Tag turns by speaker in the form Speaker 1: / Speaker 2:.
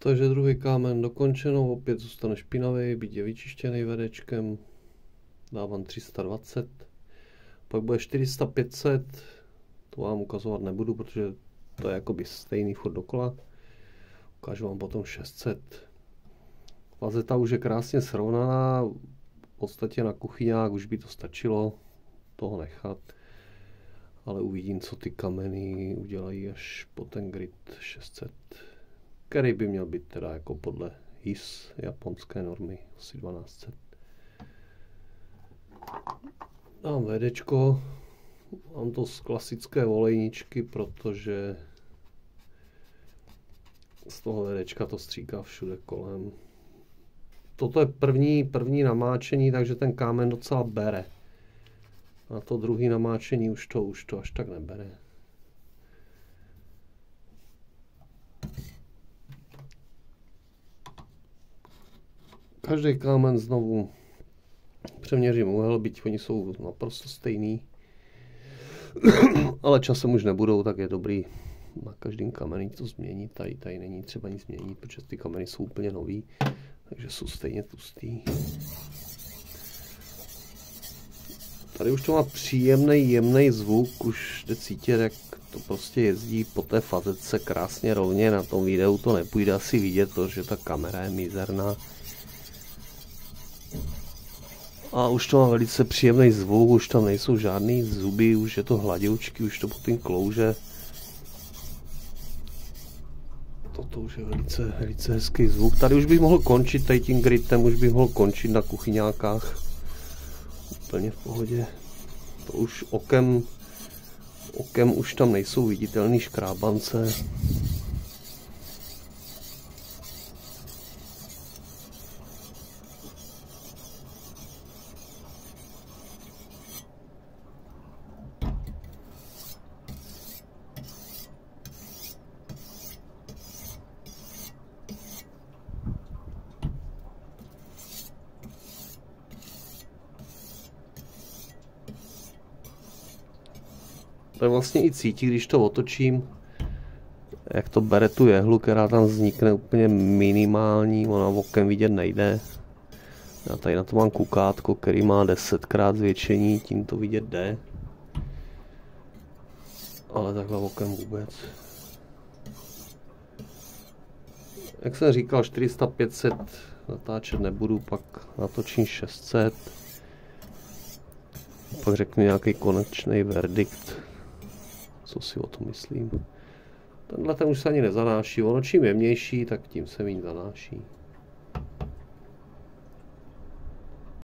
Speaker 1: Takže druhý kámen dokončeno, opět zůstane špinavý, byť je vyčištěný vedečkem. Dávám 320. Pak bude 400-500. To vám ukazovat nebudu, protože to je jakoby stejný furt dokola. Ukážu vám potom 600. Vazeta už je krásně srovnaná. V podstatě na kuchyňák už by to stačilo toho nechat. Ale uvidím, co ty kameny udělají až po ten grid 600. Který by měl být teda jako podle HIS japonské normy asi 1200. Dám VDčko, mám to z klasické olejničky, protože z toho VDčka to stříká všude kolem. Toto je první namáčení, takže ten kámen docela bere. A to druhý namáčení už to až tak nebere. Každý kámen znovu přeměřím úhel, byť oni jsou naprosto stejný. Ale časem už nebudou, tak je dobrý na každém kameni to změnit. Tady není třeba nic změnit, protože ty kameny jsou úplně nový, takže jsou stejně tlustý. Tady už to má příjemný, jemný zvuk, už jde cítit, jak to prostě jezdí po té fazetce krásně rovně. Na tom videu to nepůjde asi vidět, protože ta kamera je mizerná. A už to má velice příjemný zvuk, už tam nejsou žádný zuby, už je to hladoučky, už to potom klouže. Toto už je velice hezký zvuk. Tady už bych mohl končit, tady tím gritem už bych mohl končit na kuchyňákách. Úplně v pohodě. To už okem už tam nejsou viditelné škrábance. To je vlastně i cítí, když to otočím, jak to bere tu jehlu, která tam vznikne úplně minimální, ona okem vidět nejde. Já tady na to mám kukátko, který má 10krát zvětšení, tím to vidět jde. Ale takhle okem vůbec. Jak jsem říkal, 400-500 natáčet nebudu, pak natočím 600. Pak řeknu nějaký konečný verdikt. Co si o tom myslím. Tenhle ten už se ani nezanáší. Ono čím jemnější, tak tím se méně zanáší.